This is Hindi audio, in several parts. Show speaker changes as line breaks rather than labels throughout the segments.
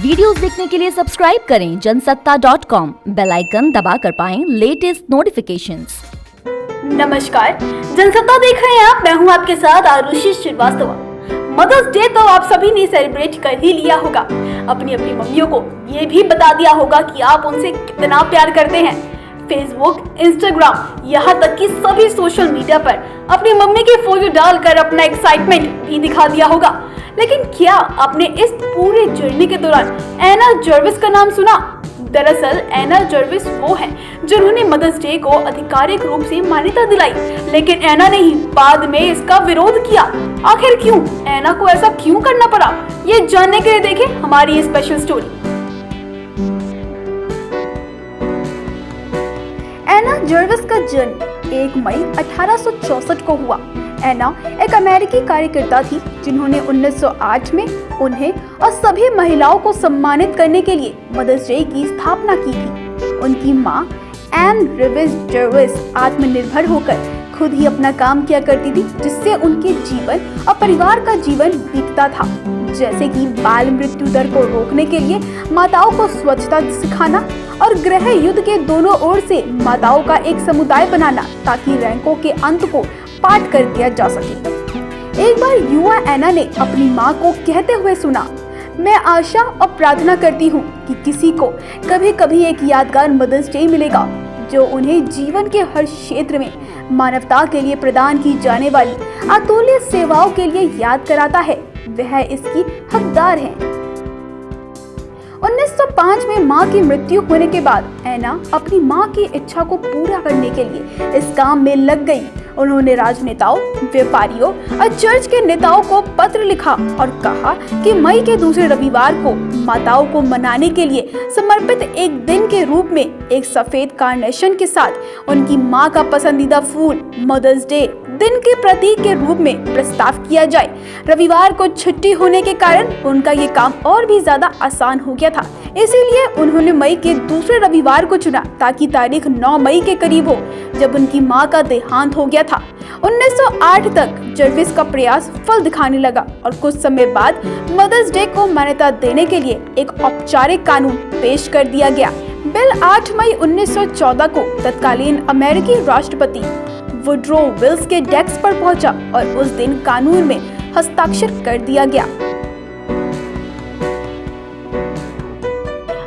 वीडियोस देखने के लिए सब्सक्राइब करें जनसत्ता.com, बेल आइकन दबाकर पाएं लेटेस्ट नोटिफिकेशंस।
नमस्कार, जनसत्ता देख रहे हैं आप। मैं हूं आपके साथ आरुषि श्रीवास्तव। मदर्स डे तो आप सभी ने सेलिब्रेट कर ही लिया होगा। अपनी अपनी मम्मियों को ये भी बता दिया होगा कि आप उनसे कितना प्यार करते हैं। फेसबुक, इंस्टाग्राम, यहाँ तक कि सभी सोशल मीडिया पर अपनी मम्मी की फोटो डालकर अपना एक्साइटमेंट भी दिखा दिया होगा। लेकिन क्या आपने इस पूरे जर्नी के दौरान एना जर्विस का नाम सुना? दरअसल एना जर्विस वो हैं जिन्होंने मदर्स डे को आधिकारिक रूप से मान्यता दिलाई, लेकिन एना ने ही बाद में इसका विरोध किया। आखिर क्यों? एना को ऐसा क्यों करना पड़ा? ये जानने के लिए देखें हमारी स्पेशल स्टोरी। एना जर्विस का जन्म 1 मई 1864 को हुआ। एना एक अमेरिकी कार्यकर्ता थी जिन्होंने 1908 में उन्हें और सभी महिलाओं को सम्मानित करने के लिए मदर्स डे की स्थापना की थी। उनकी मां एन रिविस जर्विस आत्मनिर्भर होकर खुद ही अपना काम किया करती थी, जिससे उनके जीवन और परिवार का जीवन बीतता था, जैसे कि बाल मृत्यु दर को रोकने के लिए माताओं को स्वच्छता सिखाना और गृह युद्ध के दोनों ओर से माताओं का एक समुदाय बनाना ताकि रैंकों के अंत को पाठ कर दिया जा सके। एक बार युवा एना ने अपनी माँ को कहते हुए सुना, मैं आशा और प्रार्थना करती हूँ कि किसी को कभी कभी एक यादगार मदर्स डे मिलेगा जो उन्हें जीवन के हर क्षेत्र में मानवता के लिए प्रदान की जाने वाली अतुल्य सेवाओं के लिए याद कराता है। वह इसकी हकदार है। 1905 में मां की मृत्यु होने के बाद एना अपनी मां की इच्छा को पूरा करने के लिए इस काम में लग गई। उन्होंने राजनेताओं, व्यापारियों और चर्च के नेताओं को पत्र लिखा और कहा कि मई के दूसरे रविवार को माताओं को मनाने के लिए समर्पित एक दिन के रूप में एक सफेद कार्नेशन के साथ उनकी मां का पसंदीदा फूल मदर्स डे दिन के प्रतीक के रूप में प्रस्ताव किया जाए। रविवार को छुट्टी होने के कारण उनका ये काम और भी ज्यादा आसान हो गया था, इसीलिए उन्होंने मई के दूसरे रविवार को चुना ताकि तारीख 9 मई के करीब हो, जब उनकी मां का देहांत हो गया था। 1908 तक जर्विस का प्रयास फल दिखाने लगा और कुछ समय बाद मदर्स डे को मान्यता देने के लिए एक औपचारिक कानून पेश कर दिया गया। बिल 8 मई 1914 को तत्कालीन अमेरिकी राष्ट्रपति वुड्रो विल्सन के डेस्क पर पहुंचा और उस दिन कानून में हस्ताक्षर कर दिया गया।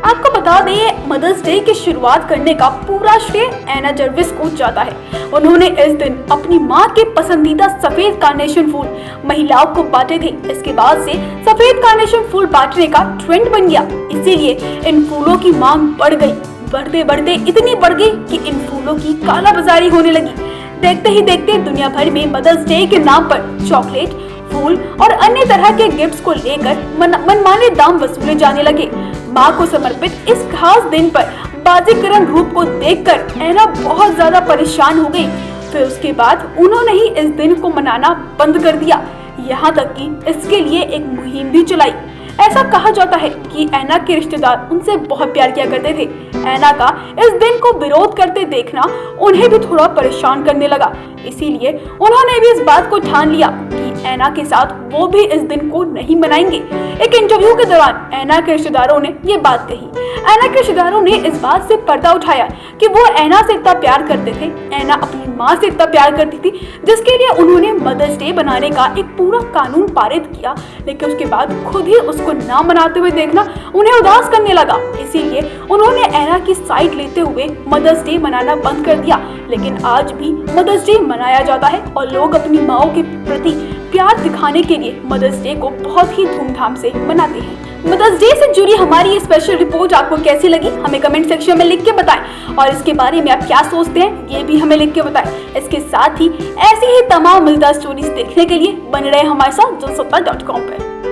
आपको बता दें, मदर्स डे की शुरुआत करने का पूरा श्रेय एना जर्विस को जाता है। उन्होंने इस दिन अपनी मां के पसंदीदा सफेद कार्नेशन फूल महिलाओं को बांटे थे। इसके बाद से सफेद कार्नेशन फूल बांटने का ट्रेंड बन गया, इसीलिए इन फूलों की मांग बढ़ गई। बढ़ते बढ़ते इतनी बढ़ गई कि इन फूलों की कालाबाजारी होने लगी। देखते ही देखते दुनिया भर में मदर्स डे के नाम पर चॉकलेट, फूल और अन्य तरह के गिफ्ट्स को लेकर मनमाने दाम वसूले जाने लगे। मां को समर्पित इस खास दिन पर बाजीगरन रूप को देखकर एना बहुत ज्यादा परेशान हो गई। फिर उसके बाद उन्होंने ही इस दिन को मनाना बंद कर दिया, यहाँ तक कि इसके लिए एक मुहिम भी चलाई। ऐसा कहा जाता है कि एना के रिश्तेदार उनसे बहुत प्यार किया करते थे। एना का इस दिन को विरोध करते देखना उन्हें भी थोड़ा परेशान करने लगा, इसीलिए उन्होंने भी इस बात को ठान लिया कि एना के साथ वो भी इस दिन को नहीं मनाएंगे। एक इंटरव्यू के दौरान एना के रिश्तेदारों ने ये बात कही। एना के रिश्तेदारों ने इस बात से पर्दा उठाया कि वो एना से इतना प्यार करते थे, एना अपनी माँ से इतना प्यार करती थी, जिसके लिए उन्होंने मदर्स डे बनाने का एक पूरा कानून पारित किया। लेकिन उसके बाद खुद ही उसको ना मनाते हुए देखना उन्हें उदास करने लगा, इसीलिए उन्होंने एना की साइड लेते हुए मदर्स डे मनाना बंद कर दिया। लेकिन आज भी मदर्स डे मनाया जाता है और लोग अपनी माओ के प्रति प्यार दिखाने के लिए मदर्स डे को बहुत ही धूमधाम से मनाते हैं। मदर्स डे से जुड़ी हमारी ये स्पेशल रिपोर्ट आपको कैसी लगी, हमें कमेंट सेक्शन में लिख के बताएं और इसके बारे में आप क्या सोचते हैं ये भी हमें लिख के बताएं। इसके साथ ही ऐसी ही तमाम मजेदार स्टोरीज देखने के लिए बने रहे हमारे साथ जनसत्ता.com पर।